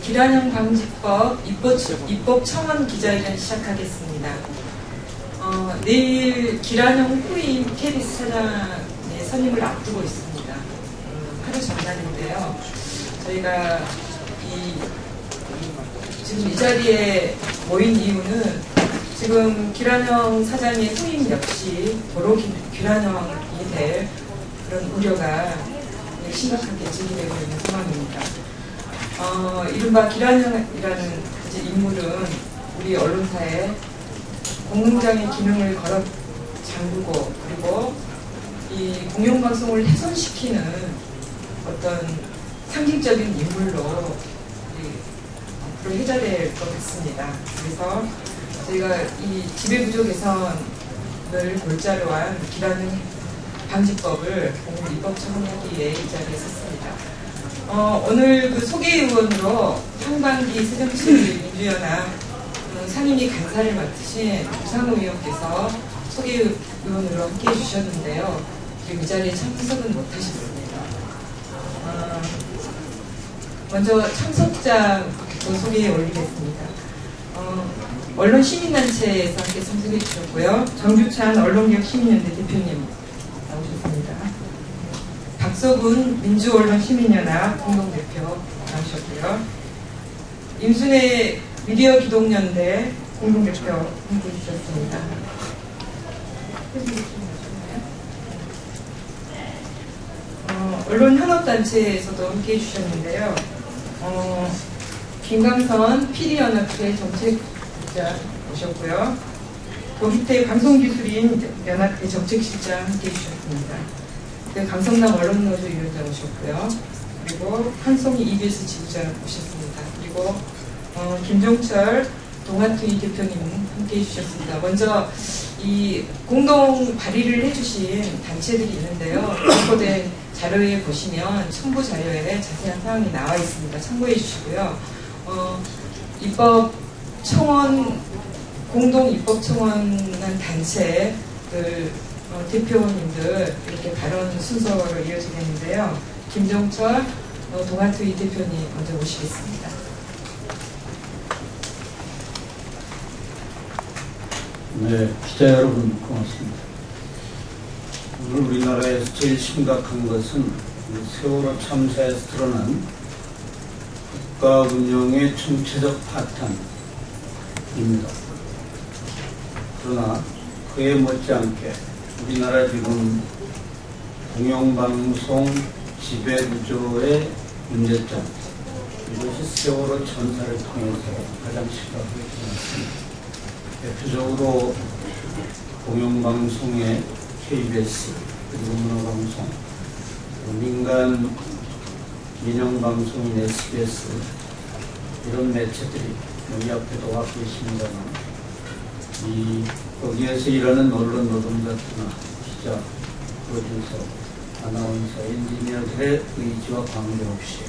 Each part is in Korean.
기란형 방지법 입법 청원 기자회견 시작하겠습니다. 내일 기란형 후임 KBS 사장의 선임을 앞두고 있습니다. 하루 전날인데요. 저희가 지금 이 자리에 모인 이유는 지금 기란형 사장의 후임 역시 도로 기란형이 될 그런 우려가 심각하게 제기되고 있는 상황입니다. 이른바 기란형이라는 인물은 우리 언론사에 공공장의 기능을 걸어 잠그고 그리고 이 공영방송을 훼손시키는 어떤 상징적인 인물로 앞으로 회자될 것 같습니다. 그래서 저희가 이 지배구조 개선을 골자로 한 기란형 방지법을 오늘 입법 청원하기 위해 이 자리에 섰습니다. 오늘 그 소개의원으로 상반기 새정치 민주연합 상임위 간사를 맡으신 우상호 의원께서 소개의원으로 함께 해주셨는데요. 지금 이 자리에 참석은 못하셨습니다. 먼저 참석자 소개에 올리겠습니다. 언론 시민단체에서 함께 참석해 주셨고요. 정주찬 언론개혁 시민연대 대표님 나오셨습니다. 박서군 민주언론 시민연합 공동대표 나오셨고요. 임순애 미디어 기동연대 공동대표 함께 해주셨습니다. 언론 현업단체에서도 함께 해주셨는데요. 김강선 PD연합회 정책국장 오셨고요. 도기태 방송기술인 연합회 정책실장 함께 해주셨습니다. 강성남 언론노조 위원장 오셨고요. 그리고 한송이 EBS 지부장 오셨습니다. 그리고 김종철 동아투이 대표님 함께 해주셨습니다. 먼저 이 공동 발의를 해주신 단체들이 있는데요. 발표된 자료에 보시면 첨부 자료에 자세한 사항이 나와 있습니다. 참고해 주시고요. 입법 청원 공동 입법 청원한 단체들 대표님들 이렇게 발언 순서로 이어지겠는데요. 김종철 동아투이 대표님 먼저 모시겠습니다. 네, 기자 여러분 고맙습니다. 오늘 우리나라에서 제일 심각한 것은 세월호 참사에서 드러난 국가 운영의 총체적 파탄입니다. 그러나 그에 못지않게 우리나라 지금 공영방송 지배구조의 문제점, 이것이 세월호 참사를 통해서 가장 심각하게 드러났습니다. 대표적으로 공영방송의 KBS, 그리고 문화방송, 민간 민영방송인 SBS, 이런 매체들이 여기 앞에도 와 계십니다만 거기에서 일하는 언론 노동자들이나 기자, 프로듀서, 아나운서, 엔지니어들의 의지와 관계없이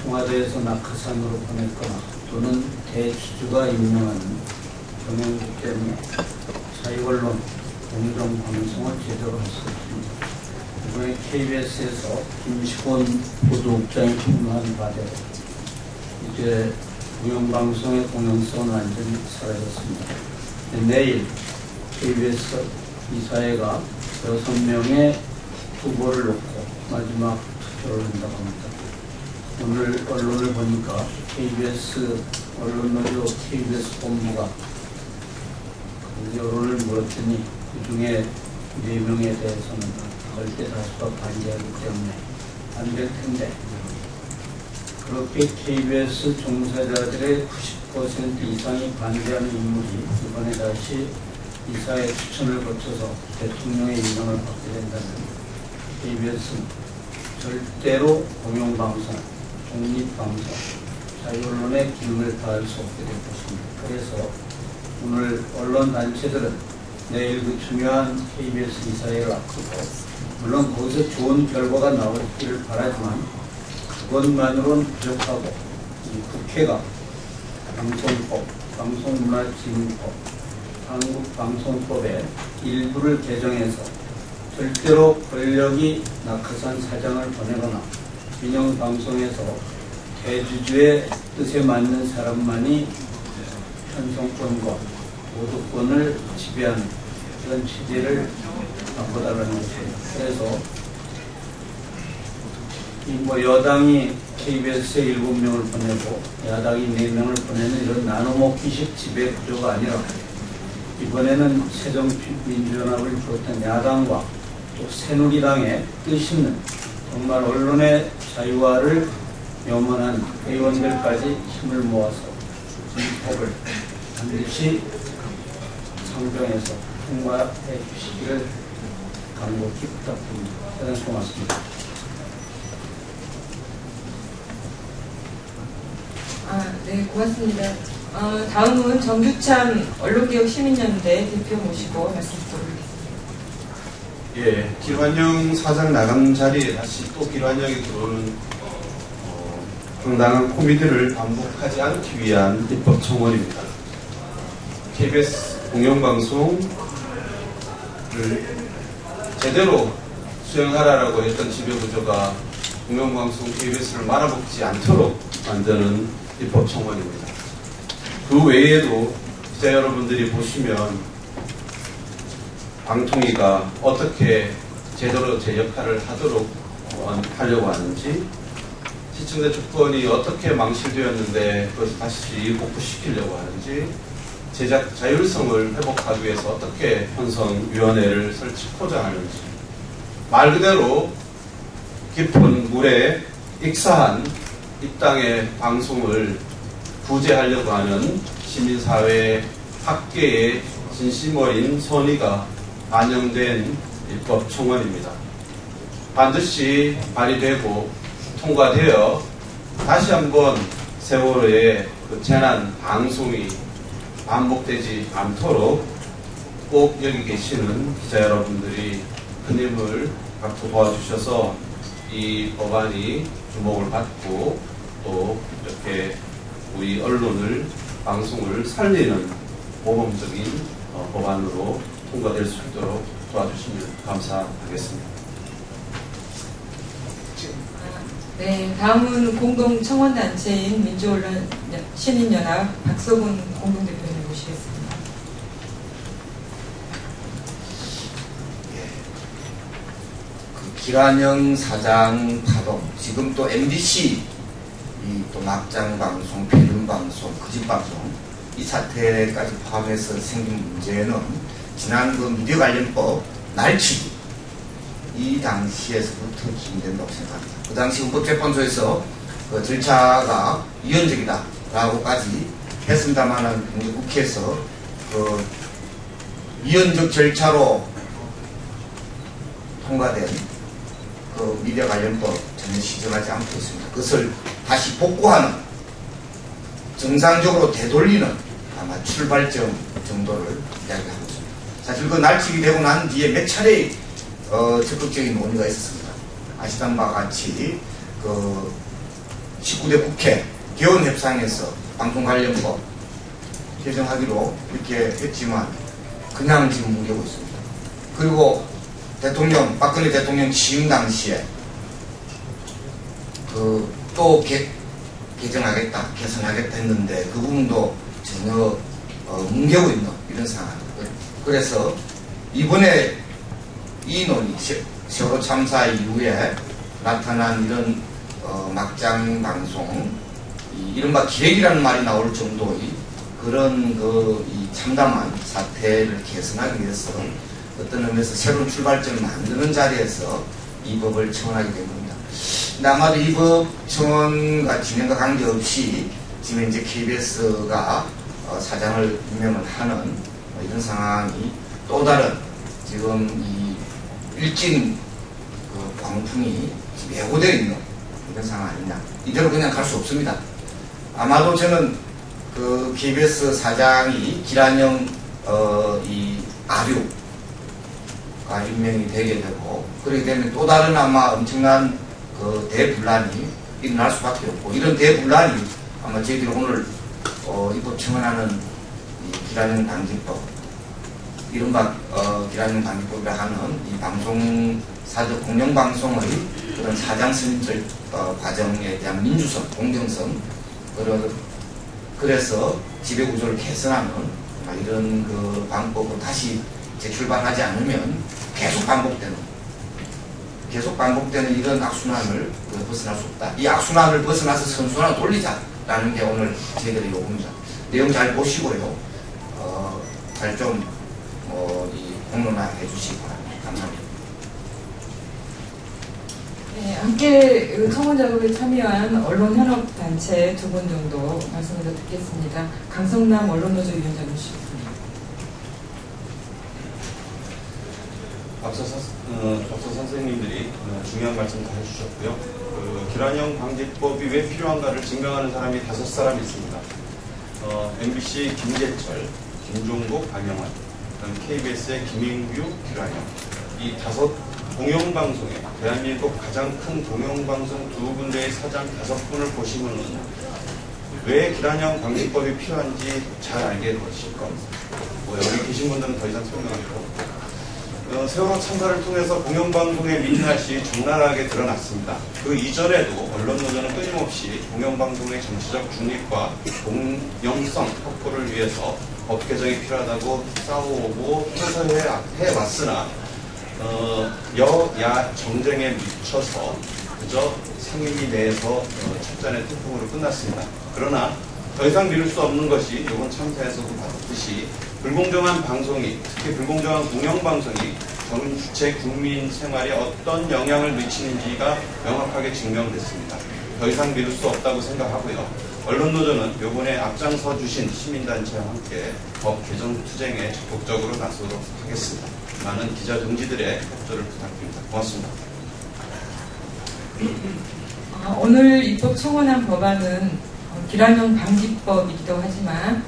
청와대에서 낙하산으로 보냈거나 또는 대주주가 임명하는 경영국 때문에 자유언론, 공정방송을 제대로 할 수 없습니다. 이번에 KBS에서 김시곤 보도국장이 근무한 바대로 이제 공영방송의 공영성은 완전히 사라졌습니다. 내일 KBS 이사회가 6명의 후보를 놓고 마지막 투표를 한다고 합니다. 오늘 언론을 보니까 KBS 언론노조 KBS 본부가 여론을 물었더니 그 중에 4명에 대해서는 절대 다수가 반대하기 때문에 안 될 텐데, 그렇게 KBS 종사자들의 90% 이상이 반대하는 인물이 이번에 다시 이사의 추천을 거쳐서 대통령의 임명을 받게 된다면 KBS는 절대로 공영방송, 독립방송, 자유언론의 기능을 다할 수 없게 될 것입니다. 그래서 오늘 언론단체들은 내일 그 중요한 KBS 이사회를 앞두고, 물론 거기서 좋은 결과가 나오기를 바라지만 그것만으로는 부족하고, 이 국회가 방송법, 방송문화진흥법, 한국방송법의 일부를 개정해서 절대로 권력이 낙하산 사장을 보내거나 민영 방송에서 대주주의 뜻에 맞는 사람만이 편성권과 모독권을 지배하는 그런 취지를 바꿔달라는 것이에요. 그래서 여당이 KBS에 7명을 보내고 야당이 4명을 보내는 이런 나눠먹기식 지배 구조가 아니라 이번에는 새정민주연합을 비롯한 야당과 또 새누리당의 뜻 있는 정말 언론의 자유화를 염원한 의원들까지 힘을 모아서 이 법을 반드시 상정해서 통과해 주시기를 간곡히 부탁드립니다. 대단히 고맙습니다. 네, 고맙습니다. 다음은 정주참 언론개혁시민연대 대표 모시고 말씀 듣도록 하겠습니다. 예, 길환영 사장 나간 자리에 다시 또 길환영이 들어오는 황당한 코미디를 반복하지 않기 위한 입법 청원입니다. KBS 공영방송을 제대로 수행하라라고 했던 지배구조가 공영방송 KBS를 말아먹지 않도록 만드는 입법 청원입니다. 그 외에도 기자 여러분들이 보시면 방통위가 어떻게 제대로 제 역할을 하려고 하는지, 시청자 주권이 어떻게 망실되었는데 그것을 다시 복구시키려고 하는지, 제작 자율성을 회복하기 위해서 어떻게 편성위원회를 설치하고자 하는지, 말 그대로 깊은 물에 익사한 이 땅의 방송을 구제하려고 하는 시민사회 학계의 진심 어린 선의가 반영된 입법 청원입니다. 반드시 발의되고 통과되어 다시 한번 세월호의 그 재난 방송이 반복되지 않도록 꼭 여기 계시는 기자 여러분들이 큰 힘을 갖고 도와주셔서 이 법안이 주목을 받고 또 이렇게 우리 언론을, 방송을 살리는 모범적인 법안으로 통과될 수 있도록 도와주시면 감사하겠습니다. 네, 다음은 공동청원단체인 민주언론 시민연합 박서군 공동대표님 모시겠습니다. 길환영 사장 파동, 지금 또 MBC 또 막장 방송, 필름 방송, 거짓 방송 이 사태까지 포함해서 생긴 문제는 지난 그 미디어 관련법 날치기 이 당시에서부터 진행된다고 생각합니다. 그 당시 헌법재판소에서 그 절차가 위헌적이다라고까지 했습니다만은 국회에서 그 위헌적 절차로 통과된 그 미디어 관련법 전혀 시정하지 않고 있습니다. 그것을 다시 복구하는, 정상적으로 되돌리는 아마 출발점 정도를 이야기하고 있습니다. 사실 그 날치기 되고 난 뒤에 몇 차례 적극적인 논의가 있었습니다. 아시던 바와 같이 그 19대 국회 개원협상에서 방송관련법 개정하기로 이렇게 했지만 그냥 지금 무기하고 있습니다. 그리고 박근혜 대통령 취임 당시에 또 개정하겠다, 개선하겠다 했는데 그 부분도 전혀 뭉개고 있는 이런 상황입니다. 그래서 이번에 이 논의, 세월호 참사 이후에 나타난 이런 막장 방송, 이른바 기획이라는 말이 나올 정도의 그런 이 참담한 사태를 개선하기 위해서 어떤 의미에서 새로운 출발점을 만드는 자리에서 이 법을 청원하게 된 겁니다. 근데 아마도 이 법 청원과 진행과 관계없이 지금 이제 KBS가 사장을 임명을 하는 이런 상황이 또 다른 지금 이 일진 그 광풍이 지금 예고되어 있는 이런 상황 아니냐. 이대로 그냥 갈 수 없습니다. 아마도 저는 그 KBS 사장이 길환영 이 아류가 임명이 되게 되고, 그렇게 되면 또 다른 아마 엄청난 그 대분란이 일어날 수밖에 없고, 이런 대분란이 아마 저희들이 오늘 입법 청원하는 이 길환영 방지법, 이른바 길환영 방지법이라 하는 이 방송 공영방송의 그런 사장 선출 과정에 대한 민주성, 공정성, 그래서 지배구조를 개선하는 이런 그 방법으로 다시 재출발하지 않으면 계속 반복되는 이런 악순환을 벗어날 수 없다. 이 악순환을 벗어나서 선순환을 돌리자라는 게 오늘 저희들의 요구입니다. 내용 잘 보시고요. 잘 좀 공론화해 주시기 바랍니다. 감사합니다. 네, 함께 청원 작업에 참여한 언론현업단체 두 분 정도 말씀을 더 듣겠습니다. 강성남 언론노조 위원장 모시겠습니다. 앞서 선생님들이 중요한 말씀 다 해주셨고요. 기란형 방지법이 왜 필요한가를 증명하는 사람이 5사람이 있습니다. MBC 김재철, 김종국, 안영환, KBS의 김인규, 기란형. 이 5 공영방송에 대한민국 가장 큰 공영방송 2군데의 사장 5분을 보시면은 왜 기란형 방지법이 필요한지 잘 알게 되실 겁니다. 여기 계신 분들은 더 이상 설명할 필요 없고, 세월호 참사를 통해서 공영방송의 민낯이 적나라하게 드러났습니다. 그 이전에도 언론노조는 끊임없이 공영방송의 정치적 중립과 공영성 확보를 위해서 법 개정이 필요하다고 싸워오고 해왔으나 여야 정쟁에 미쳐서 그저 상임위 내에서 첩잔의 태풍으로 끝났습니다. 그러나 더 이상 미룰 수 없는 것이 이번 참사에서도 봤듯이 불공정한 방송이, 특히 불공정한 공영방송이 전체 국민 생활에 어떤 영향을 미치는지가 명확하게 증명됐습니다. 더 이상 미룰 수 없다고 생각하고요. 언론노조는 이번에 앞장서 주신 시민단체와 함께 법 개정 투쟁에 적극적으로 나서도록 하겠습니다. 많은 기자 동지들의 협조를 부탁드립니다. 고맙습니다. 오늘 입법 청원한 법안은 기란형 방지법이기도 하지만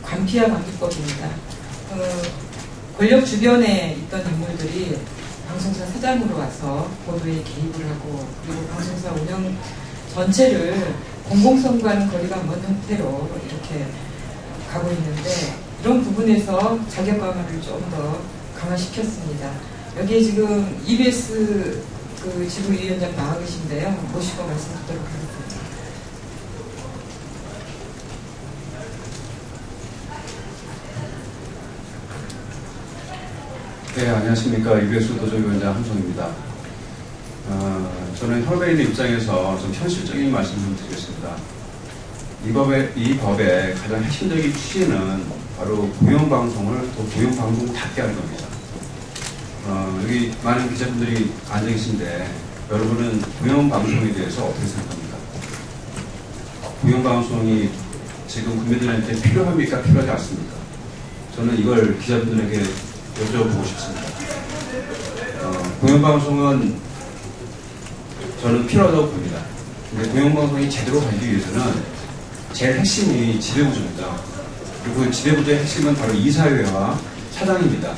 관피아 방지법입니다. 권력 주변에 있던 인물들이 방송사 사장으로 와서 보도에 개입을 하고 그리고 방송사 운영 전체를 공공성과는 거리가 먼 형태로 이렇게 가고 있는데 이런 부분에서 자격 강화를 좀 더 강화시켰습니다. 여기에 지금 EBS 지부위원장 나와 계신데요. 모시고 말씀 듣도록 하겠습니다. 네, 안녕하십니까. EBS 노조위원장 함성입니다. 저는 현업인의 입장에서 좀 현실적인 말씀 좀 드리겠습니다. 이 법의 가장 핵심적인 취지는 바로 공영방송을 또 공영방송답게 하는 겁니다. 여기 많은 기자분들이 앉아 계신데 여러분은 공영방송에 대해서 어떻게 생각합니까? 공영방송이 지금 국민들한테 필요합니까? 필요하지 않습니까? 저는 이걸 기자분들에게 여쭤보고 싶습니다. 공영방송은 저는 필요하다고 봅니다. 근데 공영방송이 제대로 가기 위해서는 제일 핵심이 지배구조입니다. 그리고 지배구조의 핵심은 바로 이사회와 사장입니다.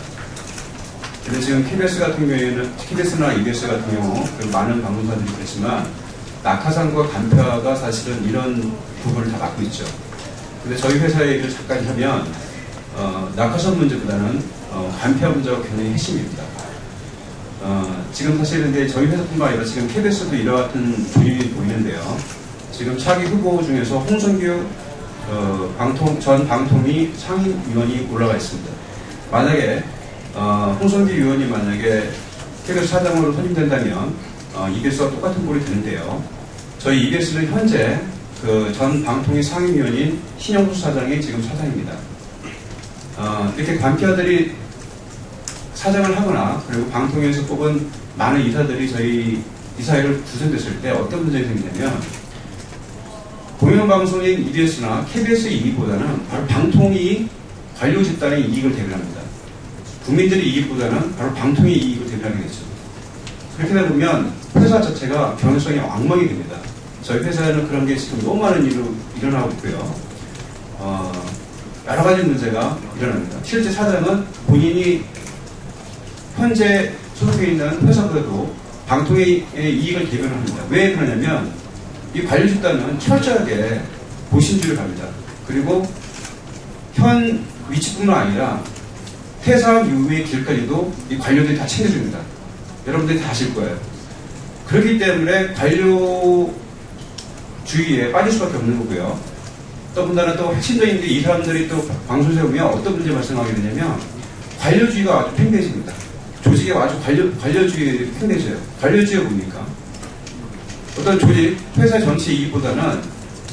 근데 지금 KBS 같은 경우에는, KBS나 EBS 같은 경우, 많은 방송사들이 그렇지만, 낙하산과 간폐화가 사실은 이런 부분을 다 맡고 있죠. 근데 저희 회사의 얘기를 잠깐 하면, 낙하산 문제보다는, 간폐화 문제가 굉장히 핵심입니다. 지금 사실 근데 저희 회사뿐만 아니라 지금 KBS도 이와 같은 조짐이 보이는데요. 지금 차기 후보 중에서 홍성규 전 방통위 상임위원이 올라가 있습니다. 만약에 홍성규 의원이 만약에 KBS 사장으로 선임된다면 EBS와 똑같은 꼴이 되는데요. 저희 EBS는 현재 전 방통위 상임위원인 신영수 사장이 지금 사장입니다. 이렇게 관피아들이 사장을 하거나 그리고 방통위에서 뽑은 많은 이사들이 저희 이사회를 구성됐을 때 어떤 문제가 생기냐면 공영방송인 EBS나 KBS의 이익보다는 바로 방통위 관료 집단의 이익을 대변합니다. 국민들의 이익보다는 바로 방통위 이익을 대변하게 되죠. 그렇게 되다 보면 회사 자체가 경영성이 엉망이 됩니다. 저희 회사에는 그런 게 지금 너무 많은 일로 일어나고 있고요. 여러 가지 문제가 일어납니다. 실제 사장은 본인이 현재 소속해 있는 회사보다도 방통위의 이익을 대변합니다. 왜 그러냐면 이 관료 집단은 철저하게 보신주의를 갑니다. 그리고 현 위치뿐만 아니라 퇴사 이후의 길까지도 이 관료들이 다 챙겨줍니다. 여러분들이 다 아실 거예요. 그렇기 때문에 관료주의에 빠질 수밖에 없는 거고요. 더군다나 또 핵심적인 게 이 사람들이 또 방송에서 보면 어떤 문제 발생하게 되냐면 관료주의가 아주 팽배해집니다. 조직에 아주 관료주의에 팽배해져요. 관료주의가 뭡니까? 어떤 조직, 회사 전체 이익보다는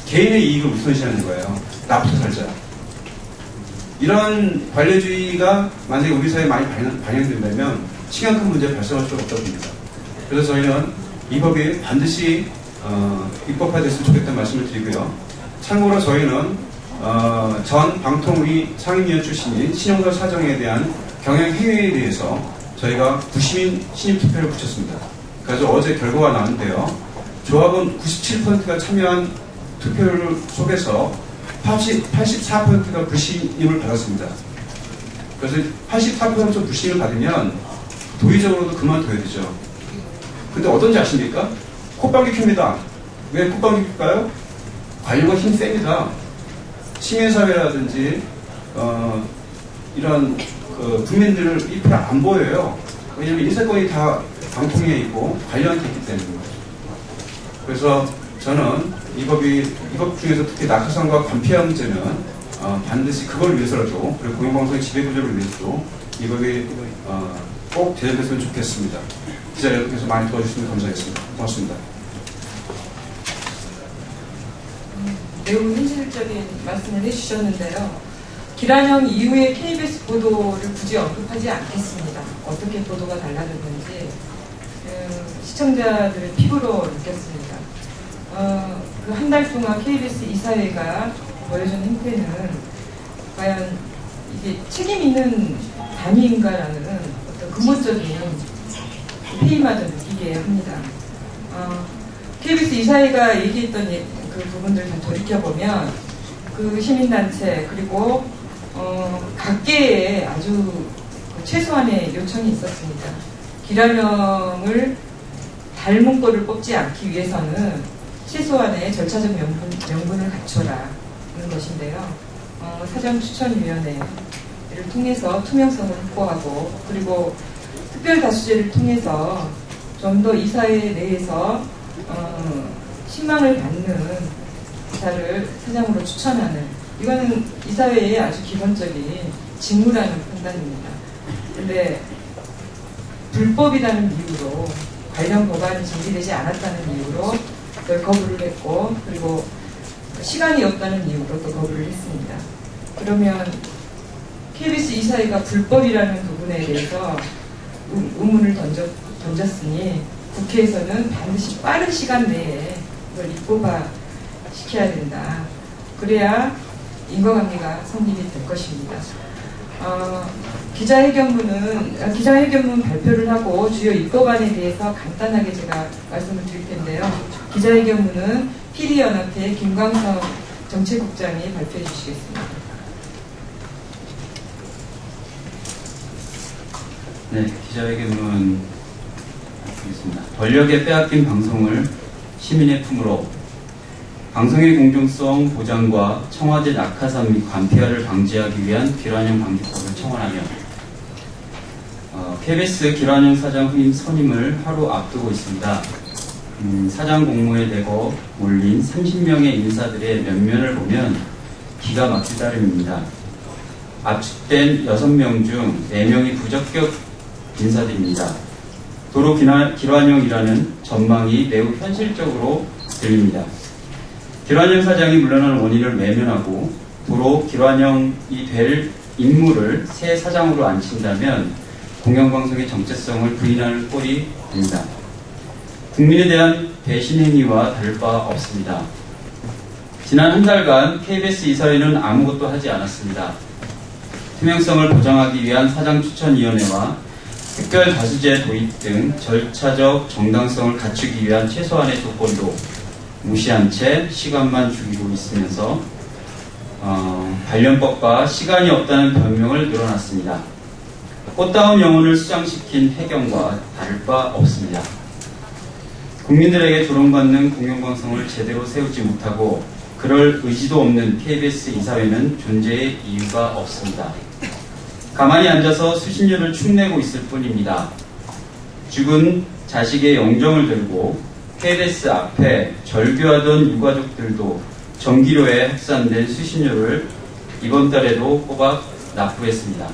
개인의 이익을 우선시하는 거예요. 나부터 살자. 이런 관료주의가 만약에 우리 사회에 많이 반영된다면 심각한 문제가 발생할 수가 없다고 봅니다. 그래서 저희는 이 법이 반드시 입법화됐으면 좋겠다는 말씀을 드리고요. 참고로 저희는 전 방통위 상임위원 출신인 신용석 사장에 대한 경영행위에 대해서 저희가 부시민 신임투표를 붙였습니다. 그래서 어제 결과가 나왔는데요. 조합은 97%가 참여한 투표를 속에서 84%가 불신임을 받았습니다. 그래서 84% 불신임을 받으면 도의적으로도 그만둬야 되죠. 근데 어떤지 아십니까? 콧방귀 켭니다. 왜 콧방귀 낄까요? 관료가 힘 셉니다. 시민사회라든지 이런 국민들을 잎을 안 보여요. 왜냐하면 인사권이 다 방통위에 있고 관료한테 있기 때문입니다. 그래서 저는 이 법 중에서 특히 낙하산과 관폐화 문제는 반드시 그걸 위해서라도 그리고 공영방송의 지배구조를 위해서도 이 법이 꼭 제정됐으면 좋겠습니다. 기자 여러분께서 많이 도와주시면 감사하겠습니다. 고맙습니다. 매우 현실적인 말씀을 해주셨는데요. 기란형 이후의 KBS 보도를 굳이 언급하지 않겠습니다. 어떻게 보도가 달라졌는지 시청자들의 피부로 느꼈습니다. 그 한 달 동안 KBS 이사회가 보여준 행태는 과연 이게 책임 있는 단위인가라는 어떤 근본적인 회의마저 느끼게 합니다. KBS 이사회가 얘기했던 그 부분들 다 돌이켜보면 그 시민단체 그리고 각계에 아주 최소한의 요청이 있었습니다. 기란형을 닮은 꼴을 뽑지 않기 위해서는 최소한의 절차적 명분을 갖춰라 하는 것인데요. 사전추천위원회를 통해서 투명성을 확보하고 그리고 특별다수제를 통해서 좀 더 이사회 내에서 신망을 받는 기사를 사장으로 추천하는 이거는 이사회의 아주 기본적인 직무라는 판단입니다. 그런데 불법이라는 이유로 관련 법안이 제기되지 않았다는 이유로 그걸 거부를 했고 그리고 시간이 없다는 이유로 또 거부를 했습니다. 그러면 KBS 이사회가 불법이라는 부분에 대해서 의문을 던졌으니 국회에서는 반드시 빠른 시간 내에 그걸 입법화 시켜야 된다. 그래야 인과관계가 성립이 될 것입니다. 기자회견문 발표를 하고 주요 입법안에 대해서 간단하게 제가 말씀을 드릴 텐데요. 기자회견문은 PD연합회 김광석 정책국장이 발표해 주시겠습니다. 네, 기자회견문 하겠습니다. 권력에 빼앗긴 방송을 시민의 품으로 방송의 공정성 보장과 청와대 낙하산 및 관폐화를 방지하기 위한 기란형 방지법을 청원하며 KBS 기란형 사장 후임 선임을 하루 앞두고 있습니다. 사장 공모에 대거 몰린 30명의 인사들의 면면을 보면 기가 막힐 따름입니다. 압축된 6명 중 4명이 부적격 인사들입니다. 도로 기란형이라는 전망이 매우 현실적으로 들립니다. 기란형 사장이 물러나는 원인을 외면하고 도로 기란형이 될 인물을 새 사장으로 앉힌다면 공영방송의 정체성을 부인하는 꼴이 됩니다. 국민에 대한 배신 행위와 다를 바 없습니다. 지난 한 달간 KBS 이사회는 아무것도 하지 않았습니다. 투명성을 보장하기 위한 사장추천위원회와 특별다수제 도입 등 절차적 정당성을 갖추기 위한 최소한의 조건도 무시한 채 시간만 죽이고 있으면서 관련법과 시간이 없다는 변명을 늘어놨습니다. 꽃다운 영혼을 수장시킨 해경과 다를 바 없습니다. 국민들에게 조롱받는 공영방송을 제대로 세우지 못하고 그럴 의지도 없는 KBS 이사회는 존재의 이유가 없습니다. 가만히 앉아서 수신료를 축내고 있을 뿐입니다. 죽은 자식의 영정을 들고 KBS 앞에 절규하던 유가족들도 전기료에 합산된 수신료를 이번 달에도 꼬박 납부했습니다.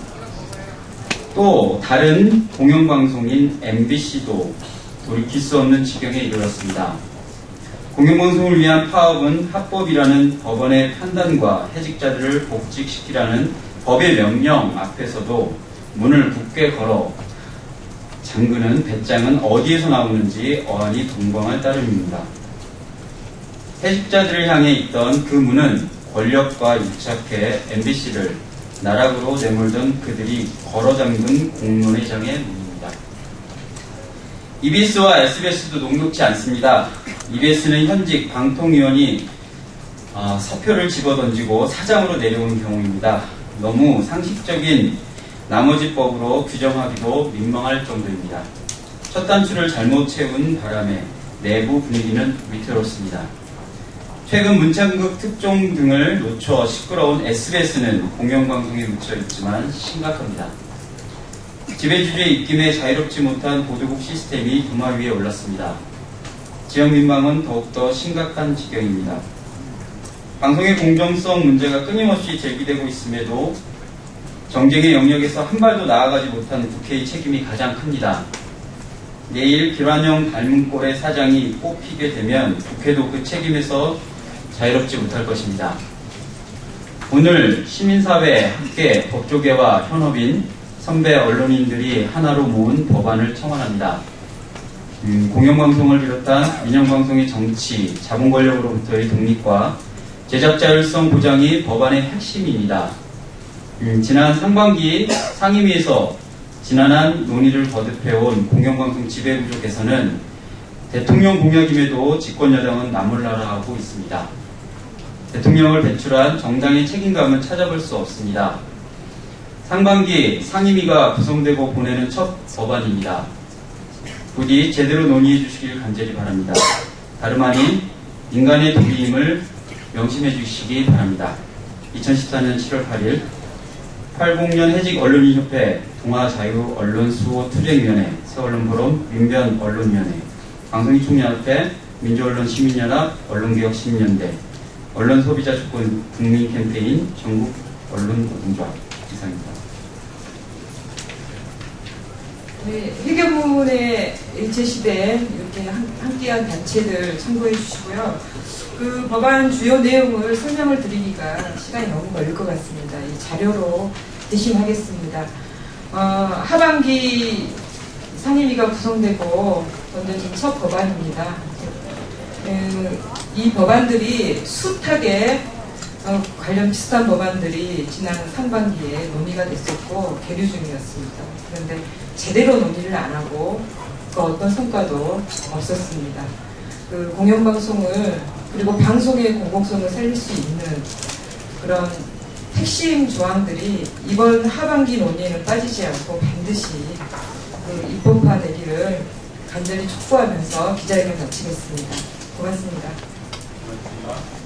또 다른 공영방송인 MBC도 돌이킬 수 없는 지경에 이르렀습니다. 공영방송을 위한 파업은 합법이라는 법원의 판단과 해직자들을 복직시키라는 법의 명령 앞에서도 문을 굳게 걸어 잠그는 배짱은 어디에서 나오는지 어안이 동방할 따름입니다. 해직자들을 향해 있던 그 문은 권력과 유착해 MBC를 나락으로 내몰던 그들이 걸어 잠근 공론회장의 문입니다. EBS와 SBS도 녹록지 않습니다. EBS는 현직 방통위원이 사표를 집어던지고 사장으로 내려오는 경우입니다. 너무 상식적인 나머지법으로 규정하기도 민망할 정도입니다. 첫 단추를 잘못 채운 바람에 내부 분위기는 위태롭습니다. 최근 문창극 특종 등을 놓쳐 시끄러운 SBS는 공영방송에 묻혀 있지만 심각합니다. 지배주주의 입김에 자유롭지 못한 보도국 시스템이 도마 위에 올랐습니다. 지역 민망은 더욱더 심각한 지경입니다. 방송의 공정성 문제가 끊임없이 제기되고 있음에도 정쟁의 영역에서 한 발도 나아가지 못한 국회의 책임이 가장 큽니다. 내일 김환영 닮은 꼴의 사장이 뽑히게 되면 국회도 그 책임에서 자유롭지 못할 것입니다. 오늘 시민사회, 학계, 법조계와 현업인, 선배 언론인들이 하나로 모은 법안을 청원합니다. 공영방송을 비롯한 민영방송의 정치, 자본 권력으로부터의 독립과 제작 자율성 보장이 법안의 핵심입니다. 지난 상반기 상임위에서 지난한 논의를 거듭해온 공영방송 지배구조 개선은 대통령 공약임에도 집권여당은 나몰라라하고 있습니다. 대통령을 배출한 정당의 책임감은 찾아볼 수 없습니다. 상반기 상임위가 구성되고 보내는 첫 법안입니다. 부디 제대로 논의해 주시길 간절히 바랍니다. 다름 아닌 인간의 도리임을 명심해 주시기 바랍니다. 2014년 7월 8일 80년 해직 언론인협회 동아자유언론수호투쟁위원회 서언론포럼 민변언론위원회 방송인총연합회 민주언론시민연합 언론개혁시민연대 언론소비자주권 국민캠페인 전국언론노동조합 이상입니다. 네, 회견문에 제시된 이렇게 함께한 단체들 참고해 주시고요. 그 법안 주요 내용을 설명을 드리기가 시간이 너무 걸릴 것 같습니다. 이 자료로 대신하겠습니다. 하반기 상임위가 구성되고 던져진 첫 법안입니다. 이 법안들이 숱하게 관련 비슷한 법안들이 지난 상반기에 논의가 됐었고 계류 중이었습니다. 그런데 제대로 논의를 안 하고 그 어떤 성과도 없었습니다. 그 공영방송을 그리고 방송의 공공성을 살릴 수 있는 그런 핵심 조항들이 이번 하반기 논의에는 빠지지 않고 반드시 그 입법화되기를 간절히 촉구하면서 기자회견 마치겠습니다. 고맙습니다. 고맙습니다.